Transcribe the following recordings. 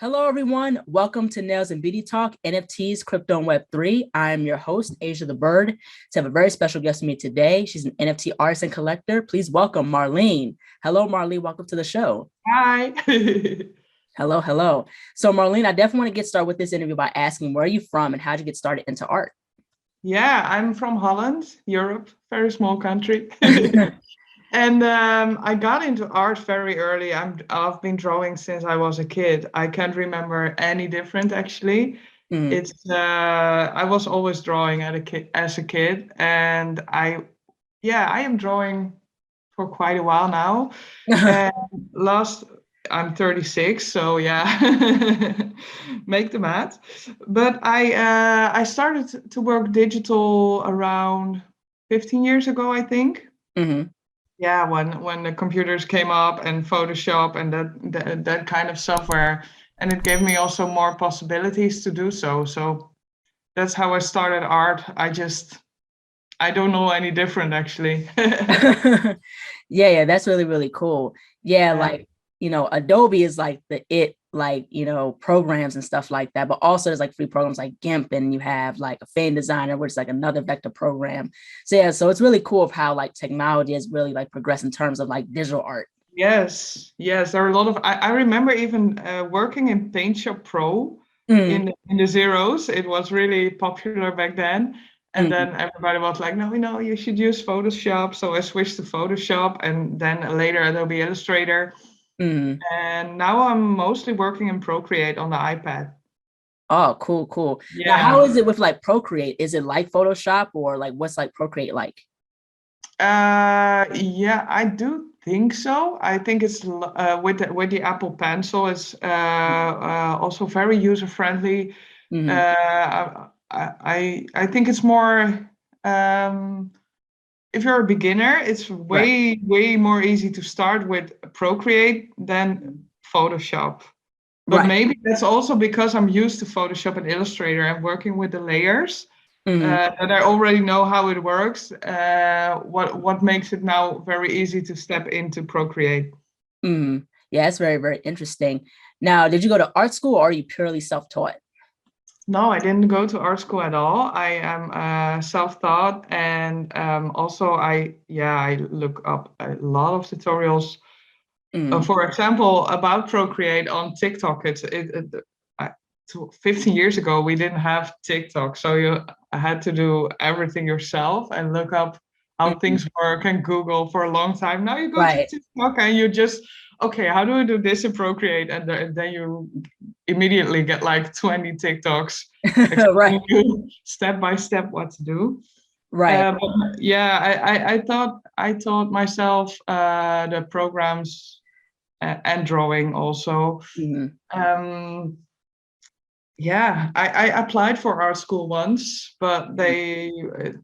Hello, everyone. Welcome to Nails and Beauty Talk, NFTs, Crypto and Web3. I am your host, Asia the Bird. To have a very special guest with me today. She's an NFT artist and collector. Please welcome Marleen. Hello, Marleen. Welcome to the show. Hi. Hello, hello. So, Marleen, I definitely want to get started with this interview by asking where are you from and how did you get started into art? Yeah, I'm from Holland, Europe, very small country. And I got into art very early. I've been drawing since I was a kid. I can't remember any different actually. Mm. I was always drawing as a kid, and I am drawing for quite a while now. And I'm 36, so yeah, make the math. But I started to work digital around 15 years ago, I think. Mm-hmm. Yeah, when the computers came up and Photoshop and that kind of software, and it gave me also more possibilities to do so. So that's how I started art. I don't know any different actually. Yeah, that's really, really cool. Yeah, Yeah. Adobe is like programs and stuff like that, but also there's like free programs like GIMP, and you have like a Fan Designer, which is like another vector program. So yeah, so it's really cool of how like technology has really like progressed in terms of like digital art. Yes, there are a lot of. I remember even working in Paint Shop Pro Mm, in the zeros. It was really popular back then. And mm, then everybody was like, no, you should use Photoshop. So I switched to Photoshop and then later Adobe Illustrator. mm. And now I'm mostly working in Procreate on the iPad. Oh, cool, cool. Now, how Yeah. is it with like Procreate? Is it like Photoshop or like what's like Procreate like? Yeah, I do think so. I think it's with the Apple Pencil. It's also very user friendly. Mm-hmm. I think it's more if you're a beginner, it's Right. way more easy to start with Procreate than Photoshop. But Right. maybe that's also because I'm used to Photoshop and Illustrator and working with the layers. Mm-hmm. And I already know how it works. What makes it now very easy to step into Procreate. Mm-hmm. Yeah, it's very, very interesting. Now, did you go to art school or are you purely self-taught? No, I didn't go to art school at all. I am self-taught, and also I look up a lot of tutorials. Mm-hmm. For example, about Procreate on TikTok. 15 years ago we didn't have TikTok, so you had to do everything yourself and look up how Mm-hmm. things work and Google for a long time. Now you go to Right. TikTok and you just, okay, how do I do this in Procreate? And then you immediately get like 20 TikToks Right. explaining you step by step what to do. Right. But yeah, I taught myself the programs and drawing also. Mm-hmm. Um, yeah, I applied for art school once, but they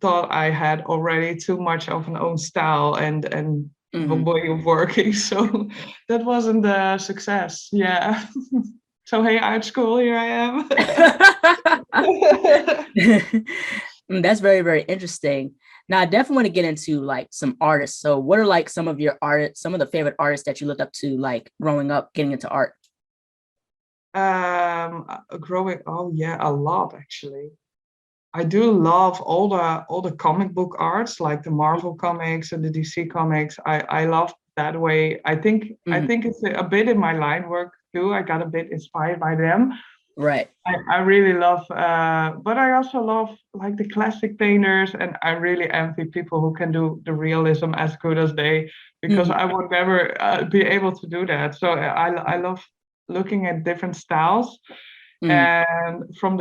thought I had already too much of an own style and a Mm-hmm. way of working, so that wasn't a success. Yeah. So hey, art school, here I am. That's very, very interesting. Now, I definitely want to get into like some artists. So, what are like some of your artists, some of the favorite artists that you looked up to, like growing up, getting into art? Growing, oh yeah, a lot actually. I do love all the comic book arts, like the Marvel comics and the DC comics. I love that way. I Mhm. think it's a bit in my line work too. I got a bit inspired by them. Right. I really love, but I also love like the classic painters, and I really envy people who can do the realism as good as they, because Mhm. I would never be able to do that. So I love looking at different styles, Mhm. and some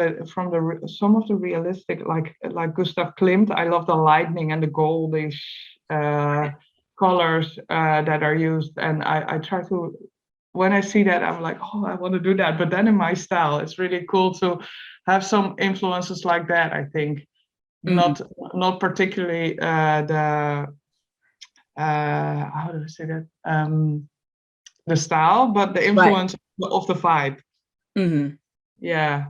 of the realistic like Gustav Klimt, I love the lightning and the goldish uh, colors that are used, and I try to, when I see that, I'm like, oh, I want to do that, but then in my style. It's really cool to have some influences like that. I think Mhm. not particularly the how do I say that, the style, but the Right. influence of the vibe. Mhm. Yeah.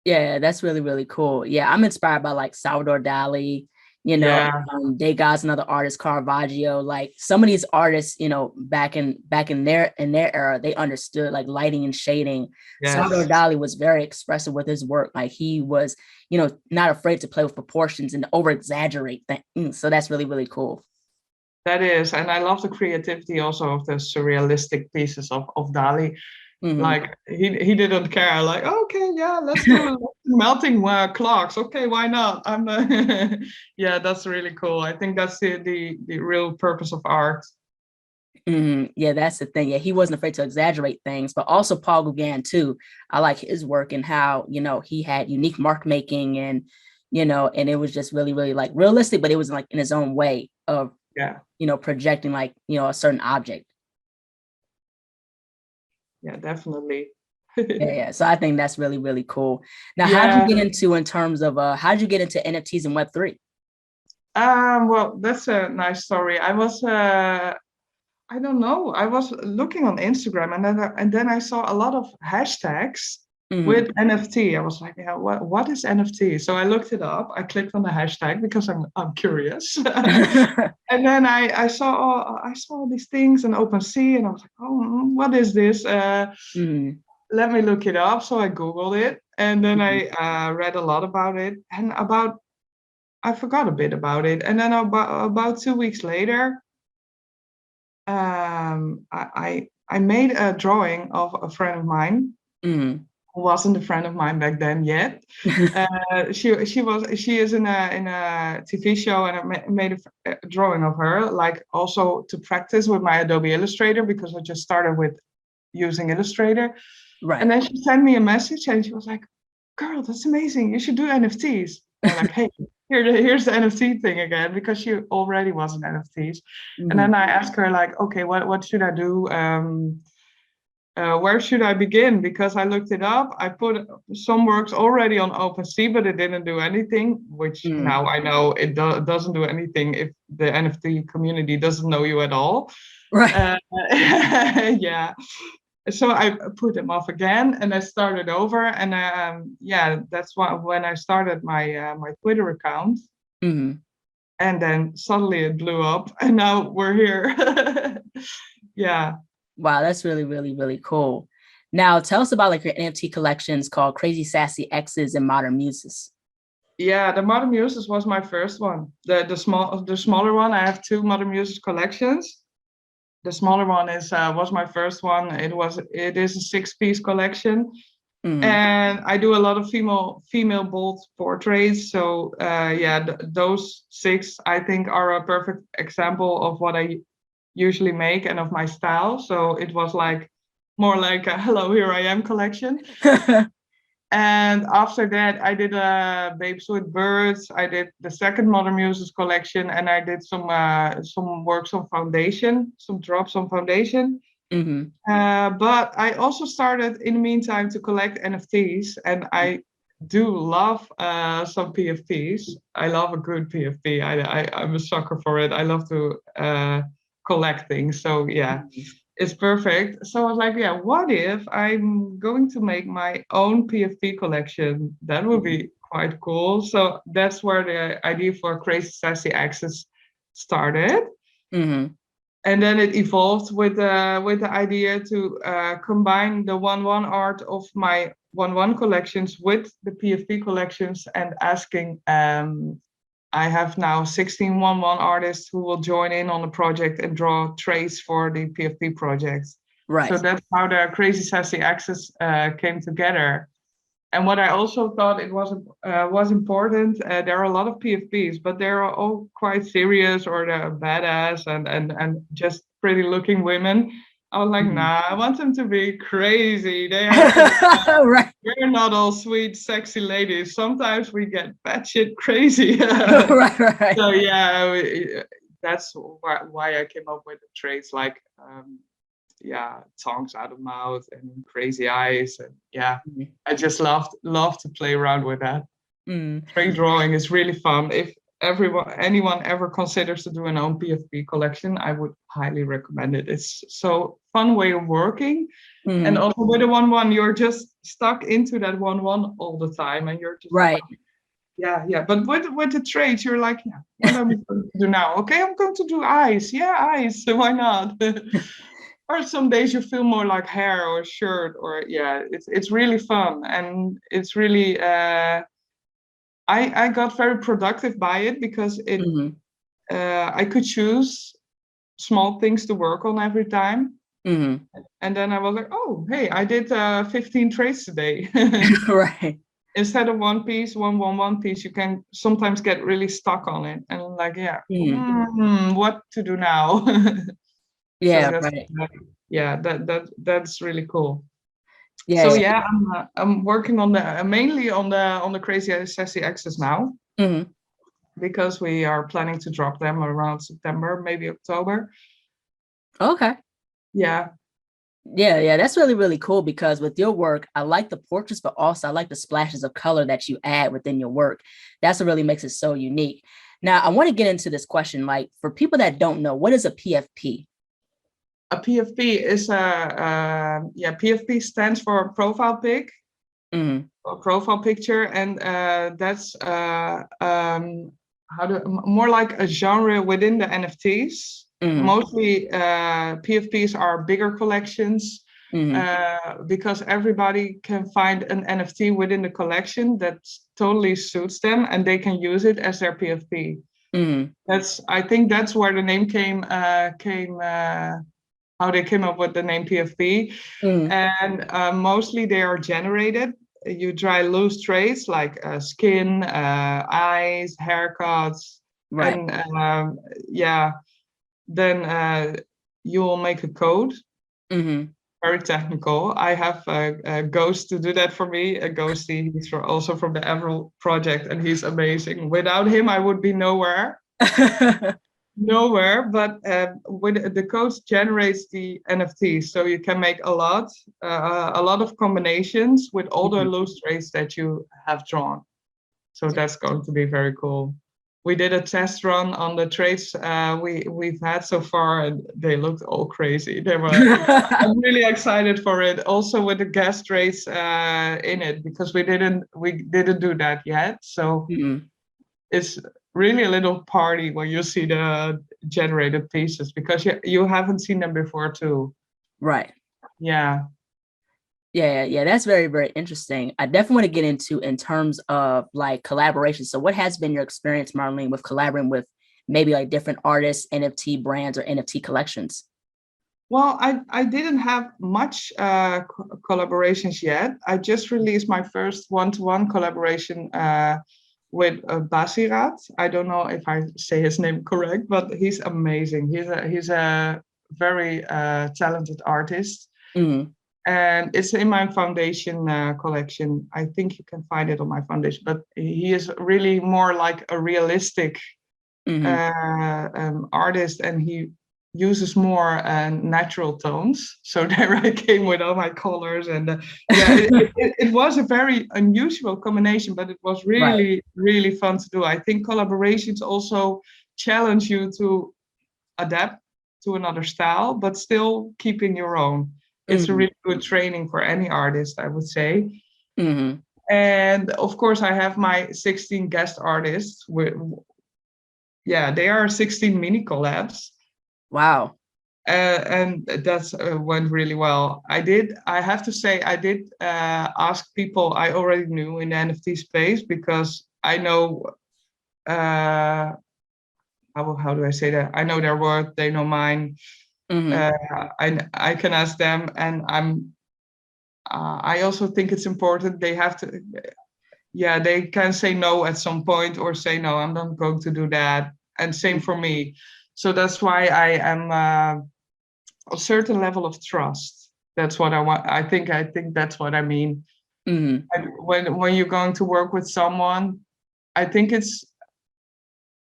Yeah, that's really, really cool. Yeah, I'm inspired by like Salvador Dali, Yeah. Degas, another artist, Caravaggio, like some of these artists, back in their era, they understood like lighting and shading. Salvador Yes. Dali was very expressive with his work. Like he was, not afraid to play with proportions and over exaggerate things. So that's really, really cool. That is, and I love the creativity also of the surrealistic pieces of Dali. Like he didn't care. Like, okay, yeah, let's do melting clocks. Okay, why not? I'm yeah, that's really cool. I think that's the real purpose of art. Yeah, that's the thing. Yeah, he wasn't afraid to exaggerate things, but also Paul Gauguin too. I like his work and how, he had unique mark making and, and it was just really, really like realistic, but it was like in his own way of, projecting like, a certain object. Yeah, definitely. Yeah. So I think that's really, really cool. Now, Yeah. how'd you get into NFTs and Web3? Well, that's a nice story. I don't know. I was looking on Instagram and then I saw a lot of hashtags with NFT. I was like, yeah, what is NFT? So I looked it up. I clicked on the hashtag because I'm curious. And then I saw all these things in Opensea and I was like, oh, what is this? Let me look it up. So I Googled it and then I read a lot about it and I forgot a bit about it. And then about 2 weeks later, I made a drawing of a friend of mine who wasn't a friend of mine back then yet. She is in a TV show, and I made a drawing of her, like also to practice with my Adobe Illustrator because I just started with using Illustrator. Right. And then she sent me a message, and she was like, "Girl, that's amazing! You should do NFTs." And I'm like, "Hey, here's the NFT thing again," because she already was in NFTs. And then I asked her like, "Okay, what should I do? Where should I begin?" Because I looked it up. I put some works already on Opensea, but it didn't do anything, which now I know it doesn't do anything if the NFT community doesn't know you at all. Right. Yeah. So I put them off again and I started over. And that's when I started my my Twitter account. And then suddenly it blew up and now we're here. Yeah. Wow, that's really, really, really cool. Now tell us about like your NFT collections called Crazy Sassy Exes and Modern Muses. Yeah, the Modern Muses was my first one. The smaller one. I have two Modern Muses collections. The smaller one was my first one. It is a 6-piece collection, and I do a lot of female bold portraits. So those 6 I think are a perfect example of what I usually make and of my style. So it was like more like a hello, here I am collection. And after that, I did Babes with Birds. I did the second Modern Muses collection, and I did some works on foundation, some drops on foundation. But I also started in the meantime to collect NFTs, and I do love some PFPs. I love a good PFP. I'm a sucker for it. I love to collect things. So yeah. It's perfect. So I was like, yeah, what if I'm going to make my own PFP collection? That would be quite cool. So that's where the idea for Crazy Sassy Exes started. And then it evolved with the idea to combine the 1-1 art of my 1-1 collections with the PFP collections and asking I have now 16 1-1 artists who will join in on the project and draw trays for the PFP project. Right. So that's how the Crazy Sassy Exes came together. And what I also thought it was important, there are a lot of PFPs, but they're all quite serious or they're badass and just pretty looking women. I was like, nah, I want them to be crazy. They have to, right. We're not all sweet, sexy ladies. Sometimes we get batshit crazy. Right. So yeah, that's why I came up with the traits like, tongues out of mouth and crazy eyes. And I just love to play around with that. Tray drawing is really fun. If anyone ever considers to do an own PFP collection, I would highly recommend it. It's so fun way of working. And also with a 1-1, you're just stuck into that 1-1 all the time and you're just right. Yeah. But with the trades, you're like, yeah, what am I going to do now? Okay, I'm going to do eyes. Yeah, eyes. So why not? Or some days you feel more like hair or shirt, or yeah, it's really fun, and it's really I got very productive by it because Mm-hmm. I could choose small things to work on every time. Mm-hmm. And then I was like, oh, hey, I did 15 trades today. Right. Instead of one piece, one piece, you can sometimes get really stuck on it. And like, yeah, Mm. what to do now? So Yeah, that's right. yeah, that's really cool. So Yeah. yeah, I'm working on the mainly on the crazy Sassy Exes now Mm-hmm. because we are planning to drop them around September, maybe October. Okay. Yeah, Yeah, that's really, really cool because with your work, I like the portraits, but also I like the splashes of color that you add within your work. That's what really makes it so unique. Now, I want to get into this question. Like, for people that don't know, what is a PFP? a PFP is PFP stands for profile pic Mm-hmm. or profile picture, and that's more like a genre within the NFTs. Mm-hmm. Mostly PFPs are bigger collections Mm-hmm. because everybody can find an NFT within the collection that totally suits them, and they can use it as their PFP. Mm-hmm. I think that's where the name came how they came up with the name PFP. Mm-hmm. And mostly they are generated. You try loose traits like skin, eyes, haircuts, Right. and yeah, then you will make a code. Mm-hmm. Very technical. I have a Ghost to do that for me. A Ghosty, he's also from the Emerald project, and he's amazing. Without him, I would be nowhere, but with the code generates the NFTs, so you can make a lot of combinations with all the Mhm. loose traits that you have drawn. So that's going to be very cool. We did a test run on the traits we've had so far, and they looked all crazy. They were. I'm really excited for it. Also with the gas traits in it because we didn't do that yet. So Mhm. it's really a little party when you see the generated pieces because you haven't seen them before too. Right. Yeah. Yeah, that's very, very interesting. I definitely want to get into in terms of like collaboration. So what has been your experience, Marleen, with collaborating with maybe like different artists, NFT brands, or NFT collections? Well, I didn't have much collaborations yet. I just released my first one-to-one collaboration with Basirat. I don't know if I say his name correct, but he's amazing. He's a very talented artist, Mm-hmm. and it's in my foundation collection. I think you can find it on my foundation, but he is really more like a realistic Mm-hmm. artist, and he uses more natural tones. So there I came with all my colors, and yeah, it was a very unusual combination, but it was Right. really, really fun to do. I think collaborations also challenge you to adapt to another style, but still keeping your own. It's a Mm-hmm. really good training for any artist, I would say. Mm-hmm. And of course, I have my 16 guest artists. Yeah, they are 16 mini collabs. Wow. And that's went really well. I have to say, I did ask people I already knew in the NFT space because I know, how do I say that? I know their work, they know mine. Mm-hmm. Uh, I can ask them, and I also think it's important they have to, yeah, they can say no at some point or say, no, I'm not going to do that. And same for me. So that's why I am a certain level of trust. That's what I want. I think that's what I mean. Mm-hmm. And when you're going to work with someone, I think it's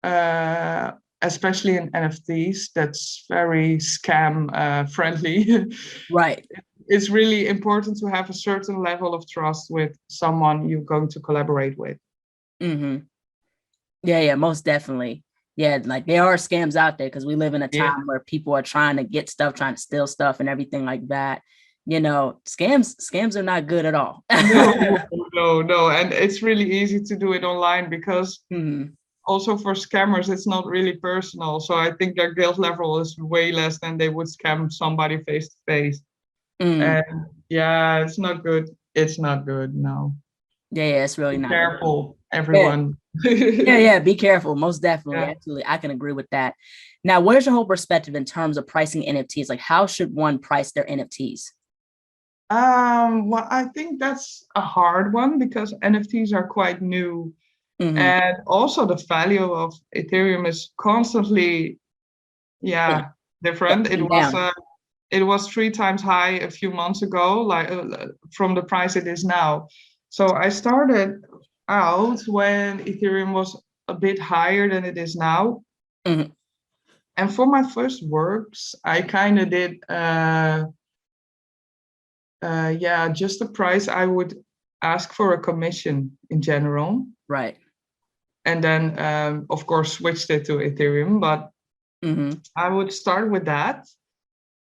uh, especially in NFTs that's very scam friendly. Right. It's really important to have a certain level of trust with someone you're going to collaborate with. Mm-hmm. Yeah, most definitely. Yeah, like there are scams out there because we live in a Yeah, time where people are trying to get stuff, trying to steal stuff and everything like that. Scams are not good at all. No. And it's really easy to do it online because Mhm. also for scammers, it's not really personal. So I think their guilt level is way less than they would scam somebody face to face. Mm. And yeah, it's not good. It's not good. No. Yeah, it's really Be not good. careful, Yeah, everyone. yeah. Be careful. Most definitely. Yeah. Absolutely. I can agree with that. Now, what is your whole perspective in terms of pricing NFTs? Like, how should one price their NFTs? Well, I think that's a hard one because NFTs are quite new. Mm-hmm. And also the value of Ethereum is constantly, Yeah, yeah, up different. and down. It was 3 times high a few months ago, like from the price it is now. So I started out when Ethereum was a bit higher than it is now. Mm-hmm. And for my first works, I kind of did, yeah, just the price I would ask for a commission in general. Right. And then, of course, switched it to Ethereum. But Mm-hmm. I would start with that.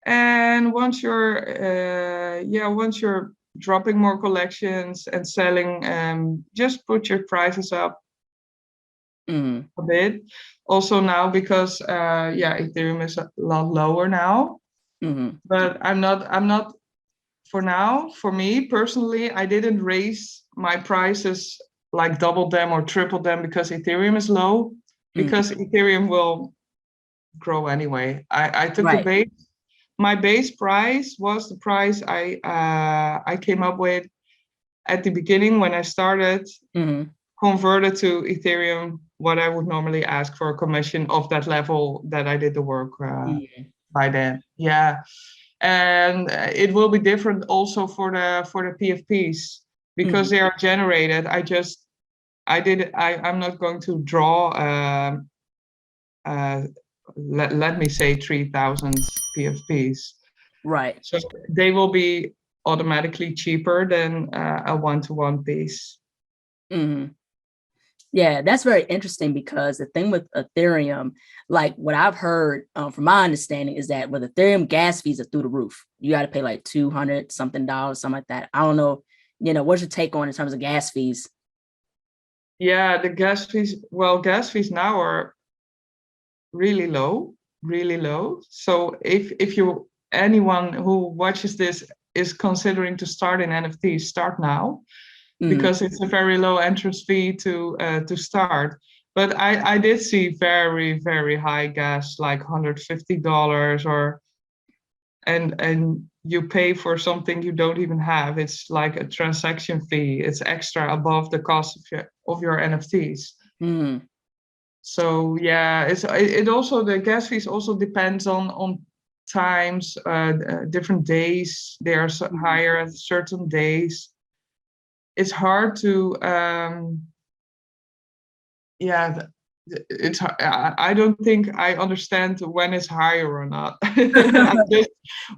And once you're dropping more collections and selling, just put your prices up Mm-hmm. a bit. Also now because Ethereum is a lot lower now. Mm-hmm. But I'm not for now. For me personally, I didn't raise my prices like double them or triple them because Ethereum is low. Mm-hmm. Because Ethereum will grow anyway. I took the Right. base. My base price was the price I came up with at the beginning when I started, Mm-hmm. converted to Ethereum, what I would normally ask for a commission of that level that I did the work Mm-hmm. by then. Yeah, and it will be different also for the PFPs because they are generated. I'm not going to draw. Uh, let me say 3,000 PFPs. Right. So they will be automatically cheaper than a one-to-one piece. Mm-hmm. Yeah, that's very interesting because the thing with Ethereum, like what I've heard from my understanding is that with Ethereum, gas fees are through the roof. You got to pay like 200 something dollars, something like that. I don't know, what's your take on in terms of gas fees? Yeah, the gas fees. Well, gas fees now are really low, really low. So if you anyone who watches this is considering to start in NFT, start now Mm-hmm. because it's a very low entrance fee to start. But I did see very, very high gas, like $150 or and you pay for something you don't even have. It's like a transaction fee. It's extra above the cost of your NFTs. Mm-hmm. So yeah, it also the gas fees also depends on times, different days. They are higher at certain days. It's hard to yeah. It's I don't think I understand when it's higher or not.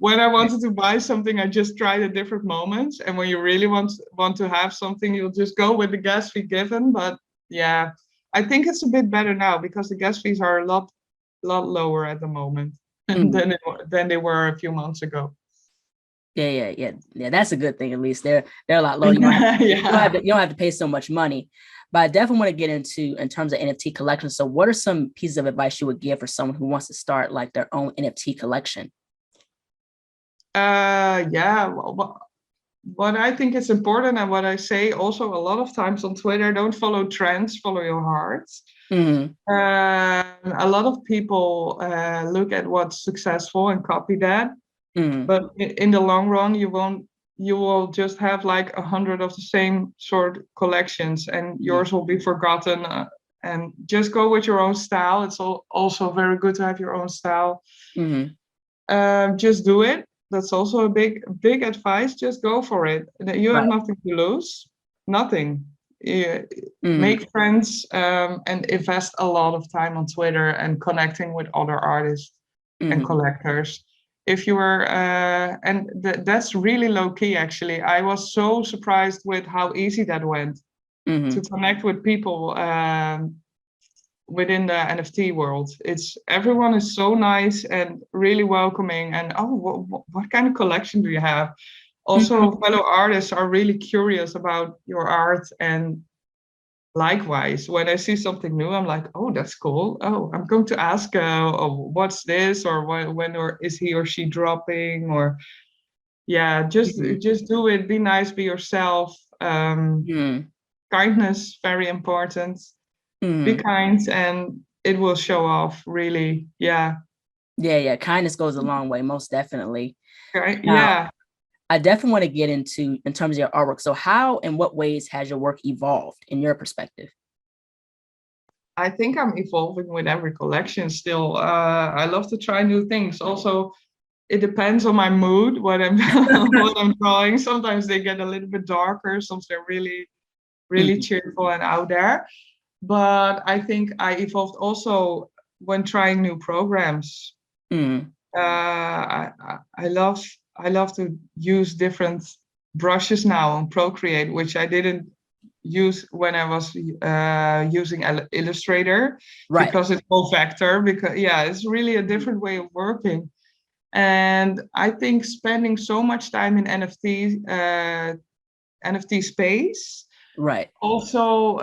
When I wanted to buy something, I just tried at different moments. And when you really want to have something, you'll just go with the gas fee given. But yeah, I think it's a bit better now because the gas fees are a lot lower at the moment Mm-hmm. than they were a few months ago. Yeah. That's a good thing. At least they're a lot lower. Yeah. You don't have to pay so much money. But I definitely want to get into in terms of NFT collection. So, what are some pieces of advice you would give for someone who wants to start like their own NFT collection? Yeah. What I think is important and what I say also a lot of times on Twitter, don't follow trends, follow your heart. Mm-hmm. A lot of people look at what's successful and copy that, Mm-hmm. but in the long run, you will just have like 100 of the same sort collections, and yours will be forgotten. And just go with your own style. It's also very good to have your own style. Mm-hmm. Just do it. That's also a big advice. Just go for it. You have Right. nothing to lose. Nothing. Yeah, Mm-hmm. make friends and invest a lot of time on Twitter and connecting with other artists and Mm-hmm. collectors. If you were, and that's really low key actually. I was so surprised with how easy that went to Mm-hmm. connect with people within the NFT world. Everyone is so nice and really welcoming. And what kind of collection do you have? Also, fellow artists are really curious about your art, and likewise, when I see something new, I'm like, oh, that's cool. Oh, I'm going to ask, oh, what's this, or when or is he or she dropping, or yeah, just do it. Be nice, be yourself. Kindness, very important. Be kind, and it will show off. Really, yeah. Yeah. Kindness goes a long way, most definitely. Right? Now, Yeah. I definitely want to get into in terms of your artwork. So how and what ways has your work evolved in your perspective? I think I'm evolving with every collection still. I love to try new things. Also, it depends on my mood, what I'm what I'm drawing. Sometimes they get a little bit darker, sometimes they're really cheerful and out there. But I think I evolved also when trying new programs. I love to use different brushes now on Procreate, which I didn't use when I was using Illustrator, because it's all vector. Because it's really a different way of working. And I think spending so much time in NFT space also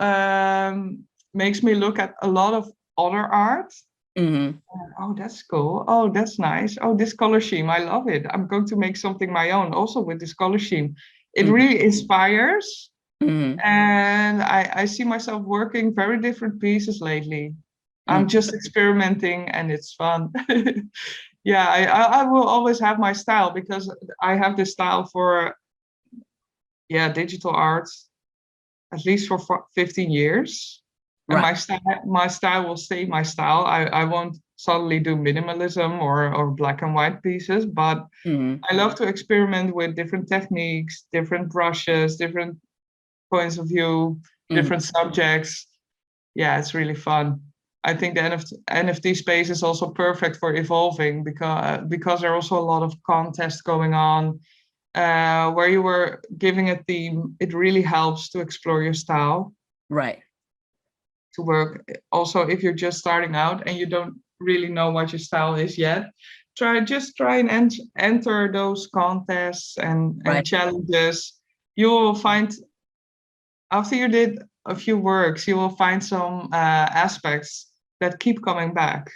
makes me look at a lot of other art. Oh, that's cool. Oh, that's nice. Oh, this color scheme, I love it. I'm going to make something my own also with this color scheme. It really inspires. And I see myself working very different pieces lately. I'm just experimenting, and it's fun. Yeah, I will always have my style, because I have this style for digital art at least for 15 years. And my style will stay my style. I won't suddenly do minimalism or black and white pieces, but I love to experiment with different techniques, different brushes, different points of view, different subjects. Yeah, it's really fun. I think the NFT space is also perfect for evolving, because there are also a lot of contests going on, where you were giving a theme. It really helps to explore your style. To work. Also, if you're just starting out and you don't really know what your style is yet, try and enter those contests and challenges. You will find, after you did a few works, you will find some aspects that keep coming back.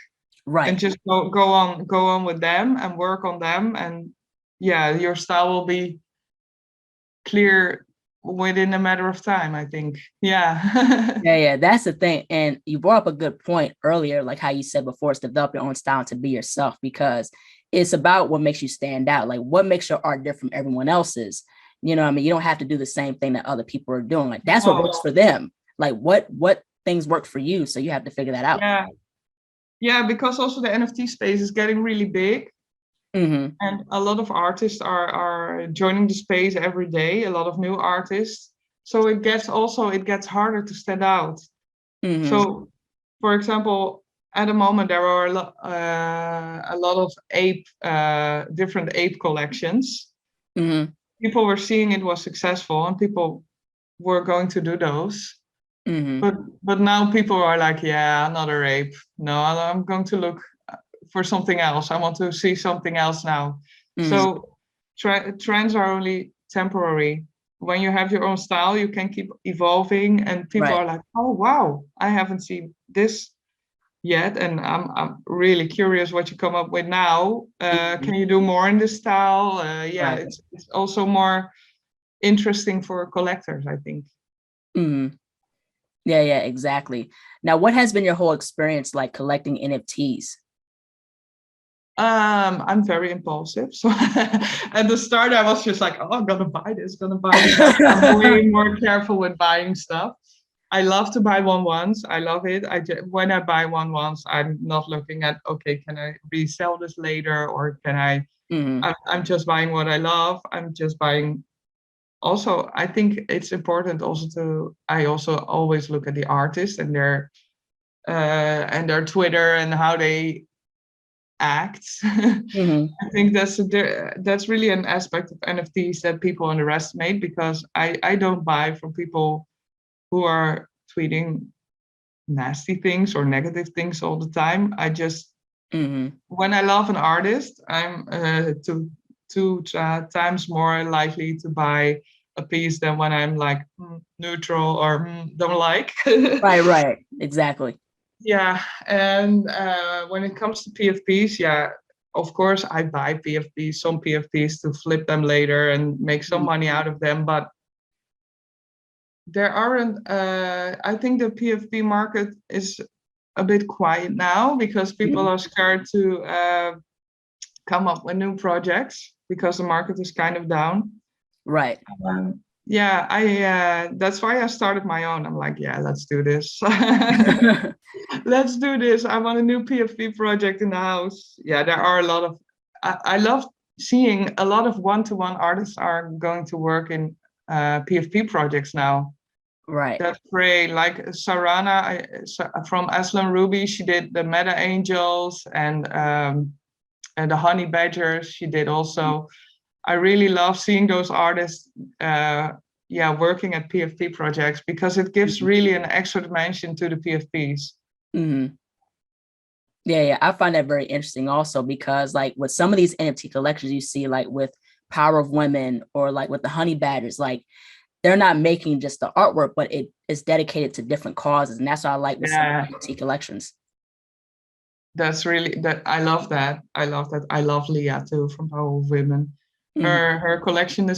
And just go on with them and work on them, and your style will be clear within a matter of time, I think. Yeah, that's the thing. And you brought up a good point earlier, like how you said before, it's develop your own style to be yourself, because it's about what makes you stand out. Like, what makes your art different from everyone else's? You know what I mean? You don't have to do the same thing that other people are doing. Like, that's what works for them. Like, what things work for you? So you have to figure that out. Yeah, because also the NFT space is getting really big. And a lot of artists are joining the space every day, a lot of new artists. So it gets harder to stand out. So, for example, at the moment there are a lot of different ape collections. People were seeing it was successful, and people were going to do those. But now people are like, another ape. No, I'm going to look for something else. I want to see something else now. So trends are only temporary. When you have your own style, you can keep evolving, and people are like, oh wow, I haven't seen this yet, and I'm really curious what you come up with now. Can you do more in this style? It's also more interesting for collectors, I think. Yeah, exactly. Now, what has been your whole experience like collecting NFTs? I'm very impulsive. So at the start, I was just like, oh, I'm gonna buy this. I'm way more careful with buying stuff. I love to buy one once. I love it. When I buy one once, I'm not looking at, okay, can I resell this later, or can I? I'm just buying what I love. I'm just buying. Also, I think it's important I also always look at the artist and their Twitter and how they act. I think that's really an aspect of NFTs that people underestimate, because I don't buy from people who are tweeting nasty things or negative things all the time. I just, Mm-hmm. when I love an artist, I'm two times more likely to buy a piece than when I'm like neutral or don't like. Right. Exactly. Yeah, and when it comes to PFPs, yeah, of course I buy PFPs, some PFPs to flip them later and make some money out of them, but there aren't. I think the PFP market is a bit quiet now because people are scared to come up with new projects because the market is kind of down. Right. Yeah, I that's why I started my own. I'm like, yeah, let's do this. Let's do this. I want a new PFP project in the house. Yeah, there are a lot of. I love seeing a lot of one-to-one artists are going to work in PFP projects now. Right. That's great. Like Sarana from Aslan Ruby, she did the Meta Angels and the Honey Badgers. She did also. I really love seeing those artists, working at PFP projects because it gives really an extra dimension to the PFPs. Mm-hmm. Yeah, I find that very interesting also because like with some of these NFT collections you see like with Power of Women or like with the Honey Badgers, like they're not making just the artwork, but it is dedicated to different causes. And that's what I like with some NFT collections. That's really that. I love that. I love that. I love Leah too from Power of Women. Her collection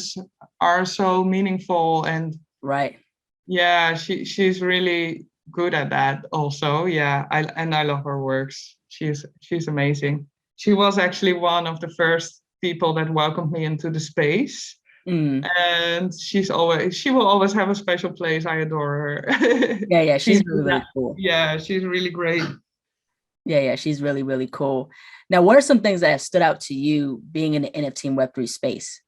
are so meaningful and right. Yeah, she's really good at that also. Yeah, I love her works. She's amazing. She was actually one of the first people that welcomed me into the space. And she will always have a special place. I adore her. Yeah, she's really cool. Yeah, she's really great. Yeah, she's really, really cool. Now, what are some things that have stood out to you being in the NFT and Web3 space?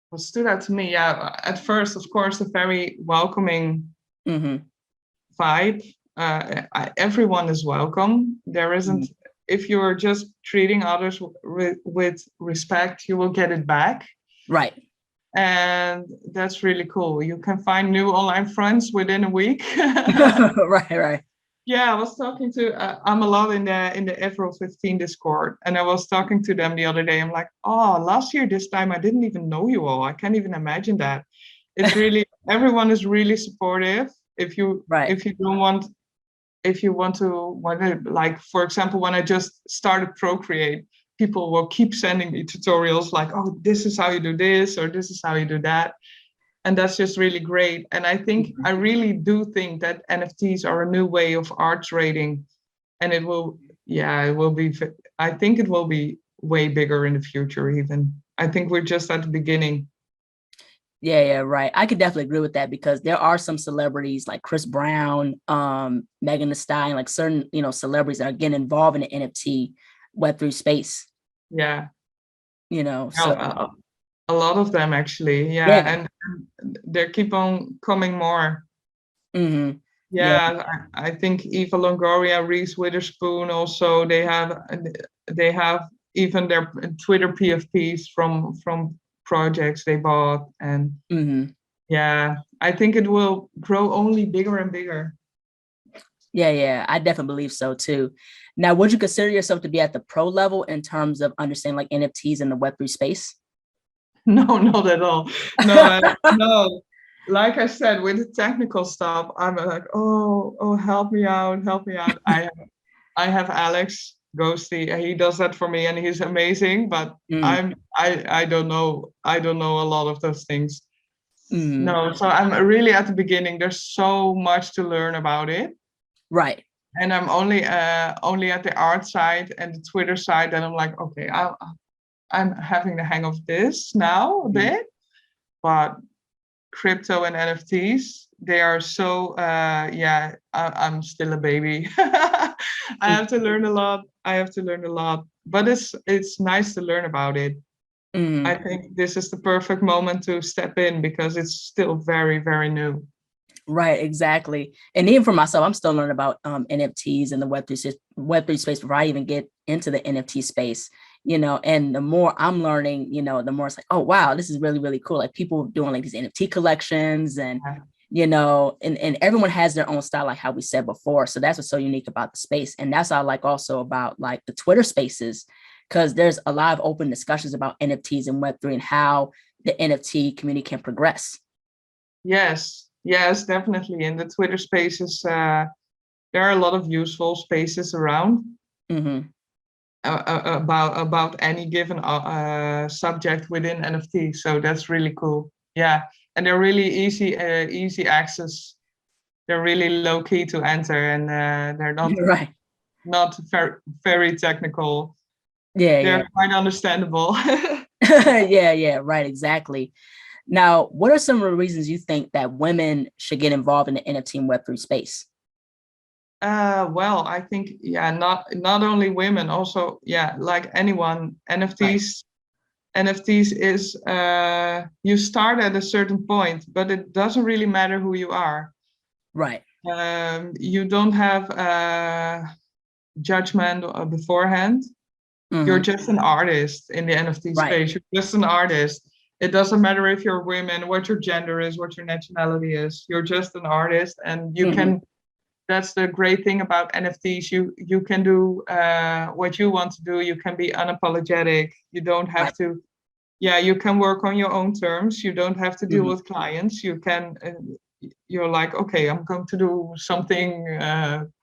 What stood out to me, yeah, at first, of course, a very welcoming vibe. Everyone is welcome. There isn't, if you're just treating others with respect, you will get it back. Right. And that's really cool. You can find new online friends within a week. Right. Yeah, I was talking to I'm a lot in the April 15 Discord, and I was talking to them the other day. I'm like, oh, last year this time I didn't even know you all. I can't even imagine that. It's really everyone is really supportive. If you want to like, for example, when I just started Procreate, people will keep sending me tutorials like, oh, this is how you do this or this is how you do that. And that's just really great. And I really do think that NFTs are a new way of art trading. And it will be, I think it will be way bigger in the future even. I think we're just at the beginning. Yeah, right. I could definitely agree with that because there are some celebrities like Chris Brown, Megan Thee Stallion, like certain, celebrities that are getting involved in the NFT Web3 space. Yeah. So a lot of them actually. Yeah. And they keep on coming more. Yeah, I think Eva Longoria, Reese Witherspoon also, they have even their Twitter PFPs from projects they bought. And yeah, I think it will grow only bigger and bigger. Yeah, I definitely believe so too. Now, would you consider yourself to be at the pro level in terms of understanding like NFTs in the Web3 space? No, not at all. No, no. Like I said, with the technical stuff, I'm like, oh, help me out. I have Alex Ghosty, and he does that for me, and he's amazing. But I don't know a lot of those things. No, so I'm really at the beginning. There's so much to learn about it. Right. And I'm only at the art side and the Twitter side, and I'm like, okay, I'm having the hang of this now a bit, but crypto and NFTs, they are so I'm still a baby. I have to learn a lot. But it's nice to learn about it. I think this is the perfect moment to step in because it's still very, very new. Right, exactly. And even for myself, I'm still learning about NFTs and the Web3 space before I even get into the NFT space, and the more I'm learning, the more it's like, oh, wow, this is really, really cool. Like people doing like these NFT collections and, and everyone has their own style, like how we said before. So that's what's so unique about the space. And that's what I like also about like the Twitter spaces, because there's a lot of open discussions about NFTs and Web3 and how the NFT community can progress. Yes, definitely. In the Twitter spaces, there are a lot of useful spaces around about any given subject within NFT. So that's really cool. Yeah, and they're really easy access. They're really low key to enter, and they're not Right. not very technical. Yeah, They're quite understandable. yeah, right, exactly. Now, what are some of the reasons you think that women should get involved in the NFT and Web3 space? Well, I think not only women, also like anyone. NFTs is you start at a certain point, but it doesn't really matter who you are. Right. You don't have judgment beforehand. You're just an artist in the NFT space. You're just an artist. It doesn't matter if you're women, what your gender is, what your nationality is. You're just an artist, and you can. That's the great thing about NFTs. You can do what you want to do. You can be unapologetic. You don't have to. Yeah, you can work on your own terms. You don't have to deal with clients. You can. You're like, okay, I'm going to do something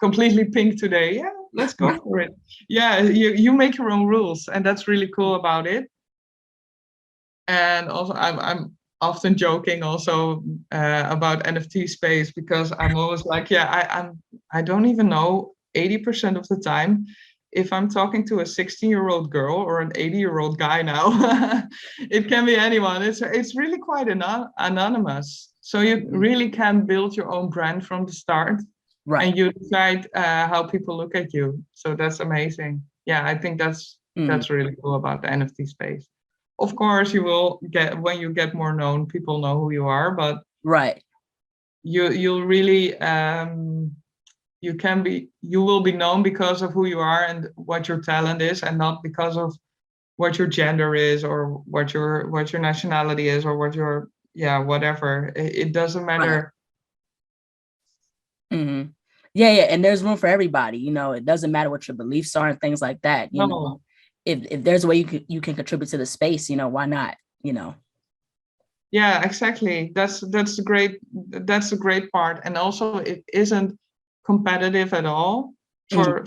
completely pink today. Yeah, let's go for it. Yeah, you make your own rules, and that's really cool about it. And also, I'm often joking also about NFT space, because I'm always like, I don't even know 80% of the time if I'm talking to a 16-year-old girl or an 80-year-old guy now. It can be anyone. It's really quite anonymous. So you really can build your own brand from the start, and you decide how people look at you. So that's amazing. Yeah, I think that's really cool about the NFT space. Of course, you will get, when you get more known, people know who you are, but you'll really you will be known because of who you are and what your talent is, and not because of what your gender is or what your nationality is or what your whatever. It doesn't matter. Yeah, and there's room for everybody. It doesn't matter what your beliefs are and things like that. You know, if there's a way you can contribute to the space, why not? Yeah, exactly. That's the great part. And also, it isn't competitive at all for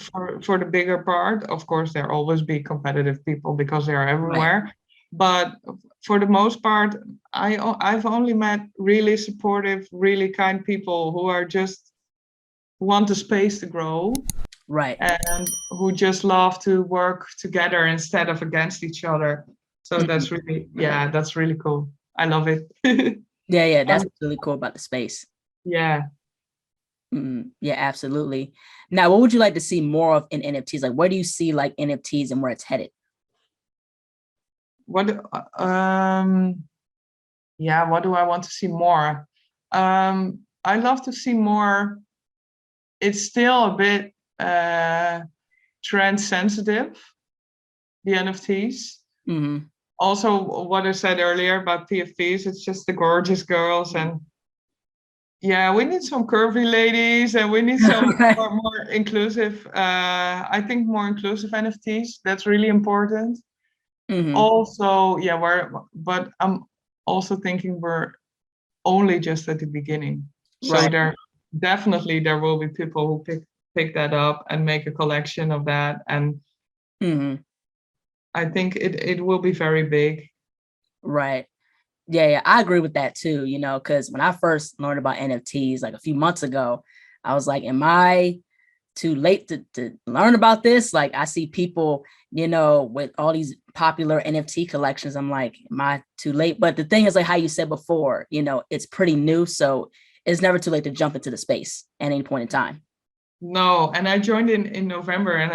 the bigger part. Of course, there always be competitive people because they are everywhere. But for the most part, I've only met really supportive, really kind people who are just want the space to grow. And who just love to work together instead of against each other. So that's really cool. I love it. Yeah, that's what's really cool about the space. Yeah. Yeah, absolutely. Now, what would you like to see more of in NFTs? Like, where do you see like NFTs and where it's headed? What do I want to see more? I love to see more. It's still a bit trend sensitive, the NFTs. Also, what I said earlier about PFPs, it's just the gorgeous girls, and we need some curvy ladies, and we need some more inclusive. I think more inclusive NFTs. That's really important. Also, but I'm also thinking we're only just at the beginning. So there will be people who pick that up and make a collection of that, and I think it will be very big. Right. Yeah, I agree with that too, because when I first learned about NFTs like a few months ago, I was like, am I too late to learn about this? Like, I see people, with all these popular NFT collections. I'm like, am I too late? But the thing is, like how you said before, it's pretty new. So it's never too late to jump into the space at any point in time. No, and I joined in November, and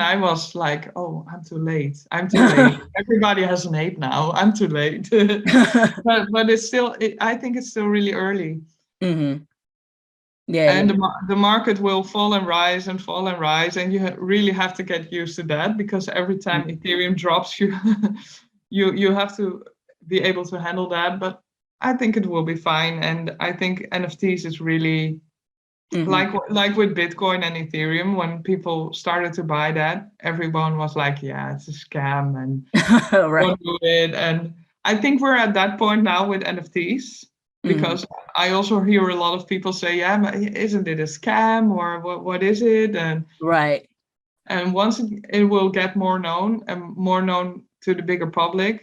I was like, oh, I'm too late. Everybody has an ape now. I'm too late. but it's still, I think it's still really early. Yeah. And the market will fall and rise and fall and rise, and you really have to get used to that, because every time Ethereum drops, you have to be able to handle that. But I think it will be fine. And I think NFTs is really Hmm. like with Bitcoin and Ethereum, when people started to buy that, everyone was like, yeah, it's a scam and Right. don't do it. And I think we're at that point now with NFTs, Hmm. because I also hear a lot of people say, yeah, but isn't it a scam, or what is it? Right. And once it will get more known and more known to the bigger public,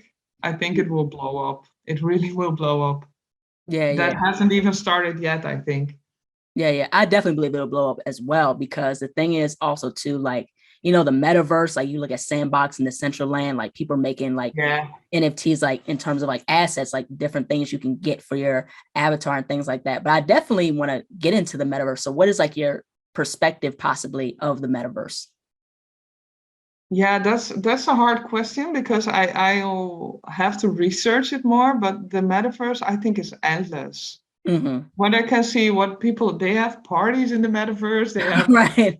I think it will blow up. It really will blow up. Yeah, yeah. That hasn't even started yet, I think. Yeah, yeah. I definitely believe it'll blow up as well because the thing is also too like, the metaverse, like you look at Sandbox and the Central Land, like people are making like Yeah. NFTs like in terms of like assets, like different things you can get for your avatar and things like that. But I definitely want to get into the metaverse. So what is like your perspective possibly of the metaverse? Yeah, that's a hard question, because I'll have to research it more, but the metaverse I think is endless. Hmm. When I can see what people, they have parties in the metaverse, they have Right.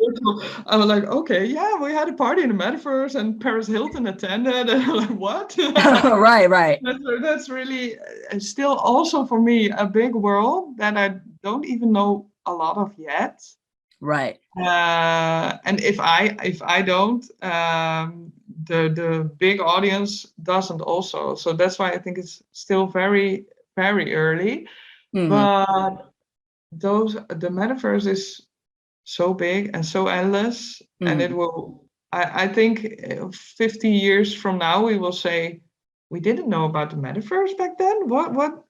I was like, okay, yeah, we had a party in the metaverse and Paris Hilton attended, and I'm like, what? Right, right, That's really still also for me a big world that I don't even know a lot of yet. right. And if I don't, the big audience doesn't also. So that's why I think it's still very very early. Hmm. But the metaverse is so big and so endless, and it Hmm. will. I think 50 years from now we will say we didn't know about the metaverse back then. What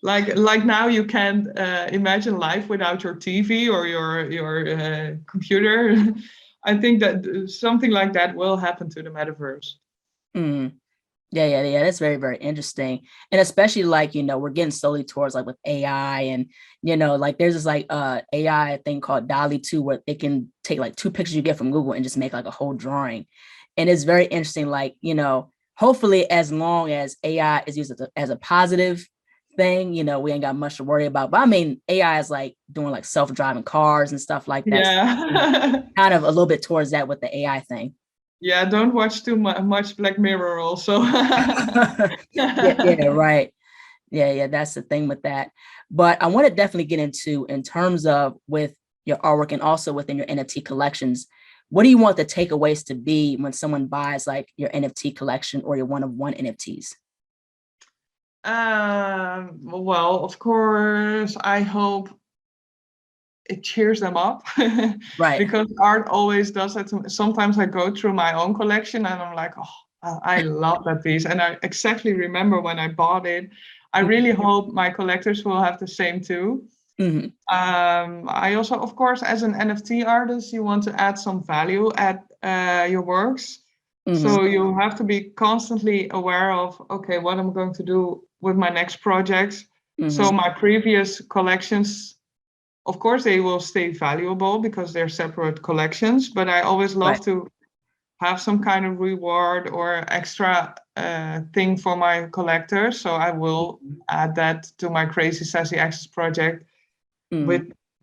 like now you can't imagine life without your TV or your computer. I think that something like that will happen to the metaverse. Hmm. Yeah, yeah, yeah. That's very, very interesting. And especially like, we're getting slowly towards like with AI and, like there's this like AI thing called Dolly 2 where it can take like two pictures you get from Google and just make like a whole drawing. And it's very interesting, like, hopefully as long as AI is used as a positive thing, we ain't got much to worry about. But I mean, AI is like doing like self-driving cars and stuff like that. So, Yeah. kind of a little bit towards that with the AI thing. Yeah, don't watch too much Black Mirror also. Yeah, yeah, right. Yeah, yeah, that's the thing with that. But I want to definitely get into in terms of with your artwork and also within your NFT collections. What do you want the takeaways to be when someone buys like your NFT collection or your one-of-one NFTs? Well, of course, I hope it cheers them up, Right. because art always does that to me. Sometimes I go through my own collection and I'm like, oh, I love that piece. And I exactly remember when I bought it. I really hope my collectors will have the same too. Mm-hmm. I also, of course, as an NFT artist, you want to add some value at your works. Mm-hmm. So you have to be constantly aware of, okay, what I'm going to do with my next projects. So Mm-hmm. my previous collections, of course, they will stay valuable because they're separate collections, but I always love Right. to have some kind of reward or extra thing for my collectors. So I will add that to my Crazy Sassy Exes project Mm-hmm.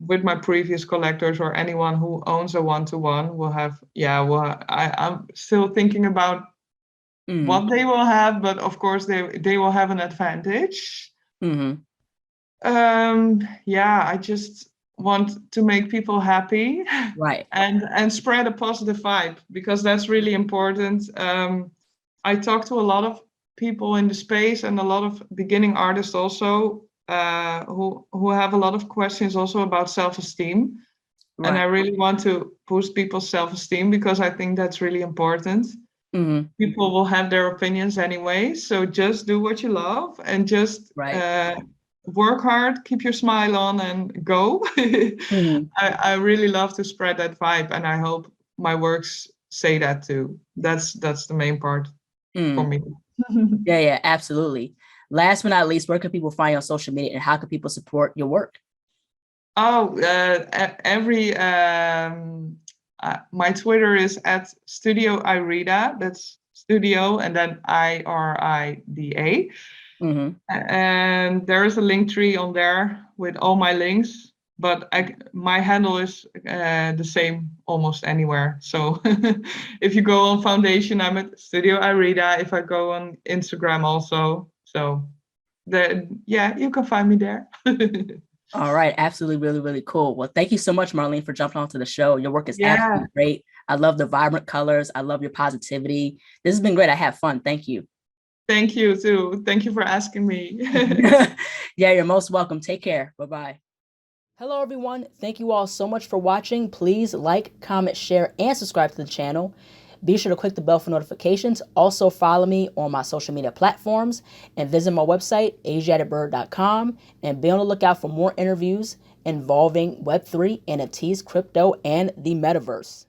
with my previous collectors, or anyone who owns a one-to-one will have. Yeah, well, I'm still thinking about Mm-hmm. what they will have, but of course they will have an advantage. Mm-hmm. Yeah, I just want to make people happy Right. and spread a positive vibe, because that's really important. I talk to a lot of people in the space and a lot of beginning artists also, who have a lot of questions also about self-esteem. And I Right. really want to boost people's self-esteem, because I think that's really important. Mm-hmm. People will have their opinions anyway, so just do what you love and just Right. work hard, keep your smile on, and go. Mm-hmm. I really love to spread that vibe, and I hope my works say that too. That's the main part for Mm. me. Yeah, yeah, absolutely. Last but not least, where can people find you on social media and how can people support your work? Oh, every my Twitter is at Studio Irida. That's Studio and then Irida. Mm-hmm. And there is a link tree on there with all my links. But my handle is the same almost anywhere. So if you go on Foundation, I'm at Studio Irida. If I go on Instagram also. So then yeah, you can find me there. All right. Absolutely. Really, really cool. Well, thank you so much, Marleen, for jumping onto the show. Your work is Yeah, absolutely great. I love the vibrant colors. I love your positivity. This has been great. I have fun. Thank you. thank you too. Thank you for asking me. Yeah, you're most welcome. Take care. Bye-bye. Hello, everyone. Thank you all so much for watching. Please like, comment, share, and subscribe to the channel. Be sure to click the bell for notifications. Also, follow me on my social media platforms and visit my website, ASIATHABIRD.com, and be on the lookout for more interviews involving Web3, NFTs, crypto, and the Metaverse.